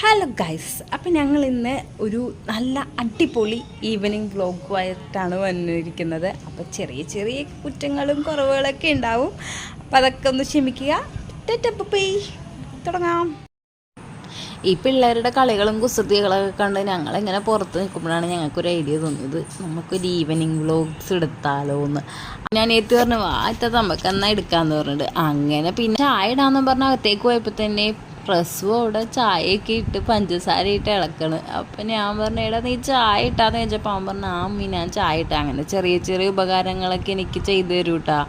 Hello guys, അപ്പം ഞങ്ങൾ ഇന്ന് ഒരു നല്ല അടിപൊളി ഈവനിങ് വ്ലോഗുമായിട്ടാണ് വന്നിരിക്കുന്നത്. അപ്പോൾ ചെറിയ ചെറിയ കുറ്റങ്ങളും കുറവുകളൊക്കെ ഉണ്ടാവും. അപ്പം അതൊക്കെ ഒന്ന് ക്ഷമിക്കുക. തുടങ്ങാം. ഈ പിള്ളേരുടെ കളികളും കുസൃതികളൊക്കെ കണ്ട് ഞങ്ങളിങ്ങനെ പുറത്ത് നിൽക്കുമ്പോഴാണ് ഞങ്ങൾക്കൊരു ഐഡിയ തോന്നിയത്, നമുക്കൊരു ഈവനിങ് വ്ലോഗ്സ് എടുത്താലോ എന്ന്. ഞാൻ ഏറ്റു പറഞ്ഞു വായത്ത നമുക്ക് എന്നാൽ എടുക്കാമെന്ന് പറഞ്ഞിട്ട് അങ്ങനെ പിന്നെ ചായ ഇടാമെന്ന് പറഞ്ഞാൽ അകത്തേക്ക് പോയപ്പോൾ തന്നെ പ്രസ്സും അവിടെ ചായയൊക്കെ ഇട്ട് പഞ്ചസാര ഇട്ട് ഇളക്കണ്. അപ്പം ഞാൻ പറഞ്ഞു എടാ നീ ചായ ഇട്ടാന്ന് ചോദിച്ചപ്പോൾ അവൻ പറഞ്ഞു അമ്മി ഞാൻ ചായ ഇട്ടാ. അങ്ങനെ ചെറിയ ചെറിയ ഉപകാരങ്ങളൊക്കെ എനിക്ക് ചെയ്തു തരും കേട്ടോ.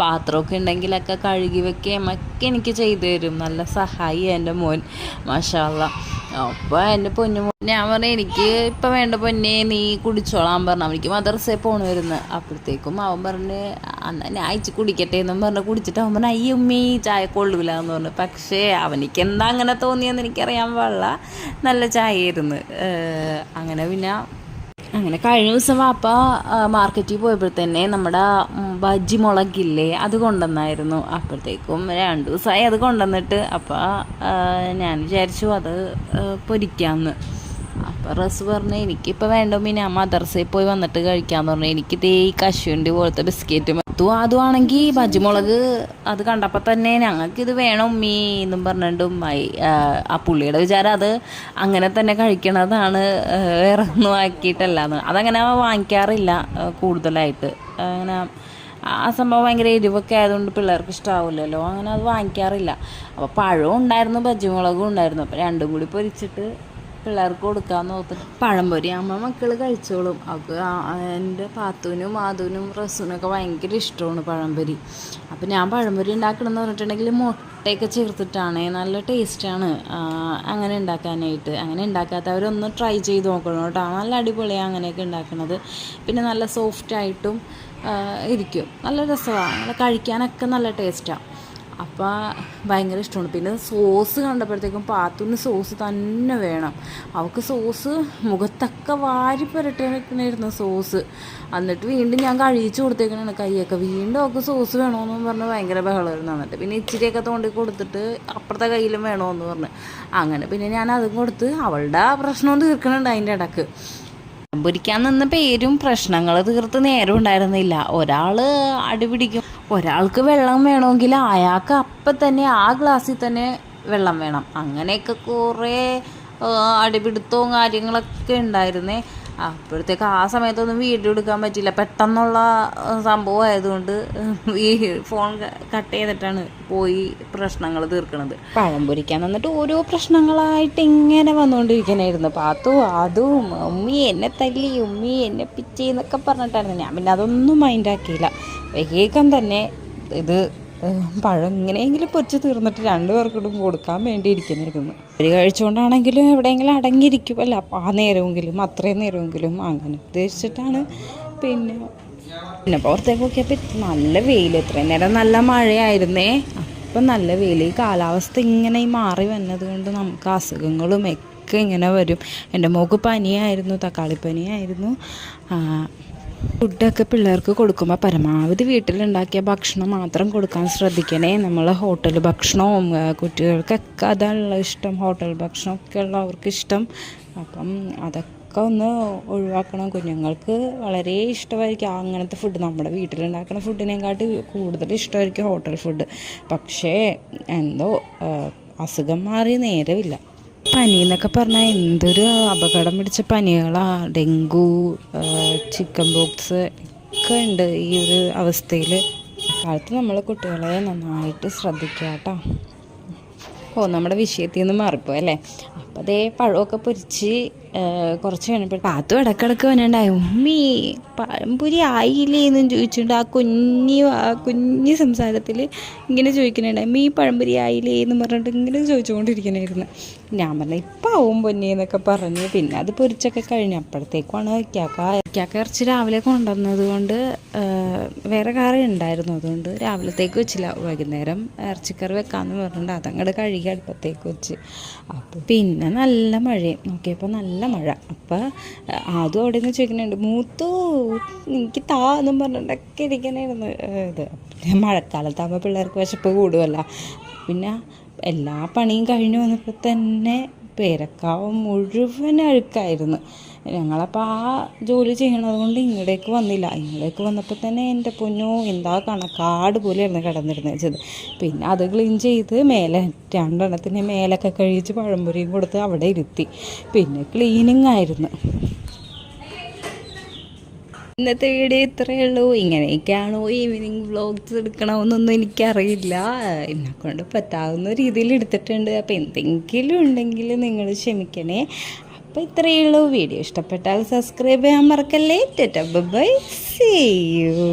പാത്രമൊക്കെ ഉണ്ടെങ്കിലൊക്കെ കഴുകി വെക്കുകയും ഒക്കെ എനിക്ക് ചെയ്തു തരും. നല്ല സഹായി എൻ്റെ മോൻ, മാഷാ അല്ലാഹ്. അപ്പോൾ എൻ്റെ പൊന്നു ഞാൻ പറഞ്ഞു എനിക്ക് ഇപ്പം വേണ്ട പൊന്നെ നീ കുടിച്ചോളാൻ പറഞ്ഞു. അവനിക്ക് മദ്രസയിൽ പോകണമായിരുന്നു. അപ്പോഴത്തേക്കും അവൻ പറഞ്ഞ് എന്നാൽ ഞാൻ അയച്ച് കുടിക്കട്ടെ എന്നും പറഞ്ഞ് കുടിച്ചിട്ട് അവൻ പറഞ്ഞു അയ്യ ഉമ്മി ചായ കൊള്ളൂല എന്ന് പറഞ്ഞു. പക്ഷേ അവനിക്ക് എന്താ അങ്ങനെ തോന്നിയെന്ന് എനിക്കറിയാൻ പാടില്ല, നല്ല ചായയായിരുന്നു. അങ്ങനെ കഴിഞ്ഞ ദിവസം വാപ്പ മാർക്കറ്റിൽ പോയപ്പോഴത്തന്നെ നമ്മുടെ ബജ്ജി മുളകില്ലേ അത് കൊണ്ടുവന്നായിരുന്നു. അപ്പോഴത്തേക്കും 2 ദിവസമായി അത് കൊണ്ടുവന്നിട്ട്. അപ്പോൾ ഞാൻ വിചാരിച്ചു അത് പൊരിക്കാമെന്ന്. അപ്പോൾ റസ് പറഞ്ഞു എനിക്കിപ്പോൾ വേണ്ട പിന്നെ ഞാൻ മദർസയിൽ പോയി വന്നിട്ട് കഴിക്കാമെന്ന് പറഞ്ഞു. എനിക്കിതേ ഈ കശുവണ്ടി പോലത്തെ ബിസ്ക്കറ്റ് അതുവാണെങ്കിൽ ബജ്ജിമുളക് അത് കണ്ടപ്പോൾ തന്നെ ഞങ്ങൾക്കിത് വേണം ഉമ്മീ എന്നും പറഞ്ഞിട്ട് ഉമ്മായി. ആ പുള്ളിയുടെ വിചാരം അത് അങ്ങനെ തന്നെ കഴിക്കണതാണ്, വേറെ ഒന്നും ആക്കിയിട്ടല്ല. അതങ്ങനെ വാങ്ങിക്കാറില്ല കൂടുതലായിട്ട്. അങ്ങനെ ആ സംഭവം ഭയങ്കര എരിവൊക്കെ ആയതുകൊണ്ട് പിള്ളേർക്ക് ഇഷ്ടമാവില്ലല്ലോ, അങ്ങനെ അത് വാങ്ങിക്കാറില്ല. അപ്പോൾ പഴവും ഉണ്ടായിരുന്നു ബജ്ജിമുളകും ഉണ്ടായിരുന്നു. അപ്പോൾ രണ്ടും കൂടി പൊരിച്ചിട്ട് പിള്ളേർക്ക് കൊടുക്കാമെന്ന് ഓർത്തിട്ട് പഴംപൊരി ആകുമ്പോൾ മക്കൾ കഴിച്ചോളും. അവർക്ക് എൻ്റെ പാത്തുവിനും ആദുവിനും റസുവിനൊക്കെ ഭയങ്കര ഇഷ്ടമാണ് പഴംപൊരി. അപ്പോൾ ഞാൻ പഴംപൊരി ഉണ്ടാക്കണമെന്ന് പറഞ്ഞിട്ടുണ്ടെങ്കിൽ മുട്ടയൊക്കെ ചേർത്തിട്ടാണ്, നല്ല ടേസ്റ്റാണ് അങ്ങനെ ഉണ്ടാക്കാനായിട്ട്. അങ്ങനെ ഉണ്ടാക്കാത്തവരൊന്ന് ട്രൈ ചെയ്ത് നോക്കണം കേട്ടോ, നല്ല അടിപൊളിയാണ് അങ്ങനെയൊക്കെ ഉണ്ടാക്കുന്നത്. പിന്നെ നല്ല സോഫ്റ്റായിട്ടും ഇരിക്കും, നല്ല രസമാണ്, നല്ല കഴിക്കാനൊക്കെ നല്ല ടേസ്റ്റാണ്. അപ്പോൾ ഭയങ്കര ഇഷ്ടമാണ്. പിന്നെ സോസ് കണ്ടപ്പോഴത്തേക്കും പാത്തുവിന് സോസ് തന്നെ വേണം. അവൾക്ക് സോസ് മുഖത്തൊക്കെ വാരി പുരട്ടി വെക്കണമായിരുന്നു സോസ്. എന്നിട്ട് വീണ്ടും ഞാൻ കഴിച്ചു കൊടുത്തേക്കണാണ് കൈയൊക്കെ. വീണ്ടും അവൾക്ക് സോസ് വേണമെന്ന് പറഞ്ഞ് ഭയങ്കര ബഹളമായിരുന്നു. എന്നിട്ട് പിന്നെ ഇച്ചിരിയൊക്കെ തോണ്ടി കൊടുത്തിട്ട് അപ്പുറത്തെ കയ്യിലും വേണമെന്ന് പറഞ്ഞ് അങ്ങനെ പിന്നെ ഞാൻ അതും കൊടുത്ത് അവളുടെ പ്രശ്നവും തീർക്കണുണ്ട് അതിൻ്റെ ഇടക്ക്. പൊരിക്കാൻ നിന്ന പേരും പ്രശ്നങ്ങൾ തീർത്ത് നേരം ഉണ്ടായിരുന്നില്ല. ഒരാൾ അടിപിടിക്കും, ഒരാൾക്ക് വെള്ളം വേണമെങ്കിൽ അയാൾക്ക് അപ്പം തന്നെ ആ ഗ്ലാസ്സിൽ തന്നെ വെള്ളം വേണം. അങ്ങനെയൊക്കെ കുറേ അടിപിടുത്തവും കാര്യങ്ങളൊക്കെ ഉണ്ടായിരുന്നേ. അപ്പോഴത്തേക്ക് ആ സമയത്തൊന്നും വീഡിയോ എടുക്കാൻ പറ്റില്ല, പെട്ടെന്നുള്ള സംഭവം ആയതുകൊണ്ട് ഈ ഫോൺ കട്ട് ചെയ്തിട്ടാണ് പോയി പ്രശ്നങ്ങൾ തീർക്കണത്. പഴം പൊരിക്കാൻ വന്നിട്ട് ഓരോ പ്രശ്നങ്ങളായിട്ട് ഇങ്ങനെ വന്നുകൊണ്ടിരിക്കണായിരുന്നു. പാത്തു അതും ഉമ്മി എന്നെ തല്ലി, ഉമ്മി എന്നെ പിച്ചി എന്നൊക്കെ പറഞ്ഞിട്ടായിരുന്നു. ഞാൻ പിന്നെ അതൊന്നും മൈൻഡാക്കിയില്ല. വേഗം തന്നെ ഇത് പഴം എങ്ങനെയെങ്കിലും പൊരിച്ച് തീർന്നിട്ട് 2 പേർക്കിടും കൊടുക്കാൻ വേണ്ടി ഇരിക്കുന്നിരുന്നു. ഒരു കഴിച്ചുകൊണ്ടാണെങ്കിലും എവിടെയെങ്കിലും അടങ്ങിയിരിക്കുമല്ല ആ നേരമെങ്കിലും, അത്രയും നേരമെങ്കിലും അങ്ങനെ ഉദ്ദേശിച്ചിട്ടാണ്. പിന്നെ പുറത്തേക്ക് നോക്കിയപ്പോൾ നല്ല വെയിൽ, ഇത്രയും നേരം നല്ല മഴയായിരുന്നേ. അപ്പം നല്ല വെയിൽ. ഈ കാലാവസ്ഥ ഇങ്ങനെ മാറി വന്നതുകൊണ്ട് നമുക്ക് അസുഖങ്ങളും ഒക്കെ ഇങ്ങനെ വരും. എൻ്റെ മോൾക്ക് പനിയായിരുന്നു, തക്കാളിപ്പനിയായിരുന്നു. ഫുഡൊക്കെ പിള്ളേർക്ക് കൊടുക്കുമ്പോൾ പരമാവധി വീട്ടിലുണ്ടാക്കിയ ഭക്ഷണം മാത്രം കൊടുക്കാൻ ശ്രദ്ധിക്കണേ. നമ്മൾ ഹോട്ടൽ ഭക്ഷണവും കുട്ടികൾക്കൊക്കെ അതാണുള്ള ഇഷ്ടം, ഹോട്ടൽ ഭക്ഷണമൊക്കെ ഉള്ളവർക്ക് ഇഷ്ടം. അപ്പം അതൊക്കെ ഒന്ന് ഒഴിവാക്കണം. കുഞ്ഞുങ്ങൾക്ക് വളരെ ഇഷ്ടമായിരിക്കും അങ്ങനത്തെ ഫുഡ്. നമ്മുടെ വീട്ടിലുണ്ടാക്കുന്ന ഫുഡിനെക്കാട്ടി കൂടുതൽ ഇഷ്ടമായിരിക്കും ഹോട്ടൽ ഫുഡ്. പക്ഷേ എന്തോ അസുഖം മാറി നേരമില്ല. പനി എന്നൊക്കെ പറഞ്ഞാൽ എന്തൊരു അപകടം പിടിച്ച പനികളാണ്. ഡെങ്കു, ചിക്കൻ ബോക്സ് ഒക്കെ ഉണ്ട് ഈ ഒരു അവസ്ഥയിൽ. കാലത്ത് നമ്മൾ കുട്ടികളെ നന്നായിട്ട് ശ്രദ്ധിക്കുക കേട്ടോ. നമ്മുടെ വിഷയത്തിൽ നിന്ന് മാറിപ്പോയി അല്ലേ. അപ്പോൾ അതേ പഴമൊക്കെ പൊരിച്ച് കുറച്ച് കഴിഞ്ഞപ്പോൾ പാത്തു ഇടക്കിടക്ക് വന്നിട്ടുണ്ടായി ഉമ്മി പഴംപൊരി ആയില്ലേ എന്നും ചോദിച്ചിട്ടുണ്ട്. ആ കുഞ്ഞ് സംസാരത്തിൽ ഇങ്ങനെ ചോദിക്കുന്നുണ്ടായി ഉമ്മി പഴംപൊരി ആയില്ലേ എന്ന് പറഞ്ഞിട്ട് ഇങ്ങനെ ചോദിച്ചുകൊണ്ടിരിക്കണമായിരുന്നു. ഞാൻ പറഞ്ഞു ഇപ്പം ആവും പൊന്നി എന്നൊക്കെ പറഞ്ഞ് പിന്നെ അത് പൊരിച്ചൊക്കെ കഴിഞ്ഞു. അപ്പോഴത്തേക്കുമാണ് ഇക്കാക്ക ഇറച്ചി രാവിലെ കൊണ്ടുവന്നത് കൊണ്ട് വേറെ കറി ഉണ്ടായിരുന്നു, അതുകൊണ്ട് രാവിലത്തേക്ക് വെച്ചില്ല. വൈകുന്നേരം ഇറച്ചിക്കറി വെക്കാമെന്ന് പറഞ്ഞിട്ട് അതങ്ങോട്ട് കഴുകി അടുപ്പത്തേക്ക് വെച്ച്. അപ്പോൾ പിന്നെ നല്ല മഴയും നോക്കിയപ്പോൾ നല്ല മഴ. അപ്പോൾ അതും അവിടെ നിന്ന് ചോദിക്കുന്നുണ്ട് മൂത്തു എനിക്ക് താ എന്നും പറഞ്ഞിട്ടൊക്കെ ഇരിക്കണമായിരുന്നു ഇത്. മഴക്കാലത്താകുമ്പോൾ പിള്ളേർക്ക് വിശപ്പ് കൂടുമല്ല. പിന്നെ എല്ലാ പണിയും കഴിഞ്ഞ് വന്നപ്പോൾ തന്നെ പേരക്കാവ് മുഴുവൻ അഴുക്കായിരുന്നു. ഞങ്ങളപ്പോൾ ആ ജോലി ചെയ്യണത് കൊണ്ട് ഇങ്ങോട്ടേക്ക് വന്നില്ല. ഇങ്ങോട്ടേക്ക് വന്നപ്പോൾ തന്നെ എൻ്റെ പൊന്നോ എന്താ കണക്കാട് പോലെയായിരുന്നു കിടന്നിരുന്നത് വെച്ചത്. പിന്നെ അത് ക്ലീൻ ചെയ്ത് മേലെ 2 എണ്ണത്തിന് മേലൊക്കെ കഴിച്ച് പഴംപൊരിയും കൊടുത്ത് അവിടെ ഇരുത്തി. പിന്നെ ക്ലീനിങ് ആയിരുന്നു. ഇന്നത്തെ വീഡിയോ ഇത്രയേ ഉള്ളൂ. ഇങ്ങനെയൊക്കെയാണോ ഈവനിങ് വ്ളോഗ്സ് എടുക്കണമെന്നൊന്നും എനിക്കറിയില്ല. എന്നെക്കൊണ്ട് പറ്റാവുന്ന രീതിയിൽ എടുത്തിട്ടുണ്ട്. അപ്പോൾ എന്തെങ്കിലും ഉണ്ടെങ്കിൽ നിങ്ങൾ ക്ഷമിക്കണേ. അപ്പോൾ ഇത്രയേ ഉള്ളൂ. വീഡിയോ ഇഷ്ടപ്പെട്ടാൽ സബ്സ്ക്രൈബ് ചെയ്യാൻ മറക്കല്ലേ. Tata bye bye, see U.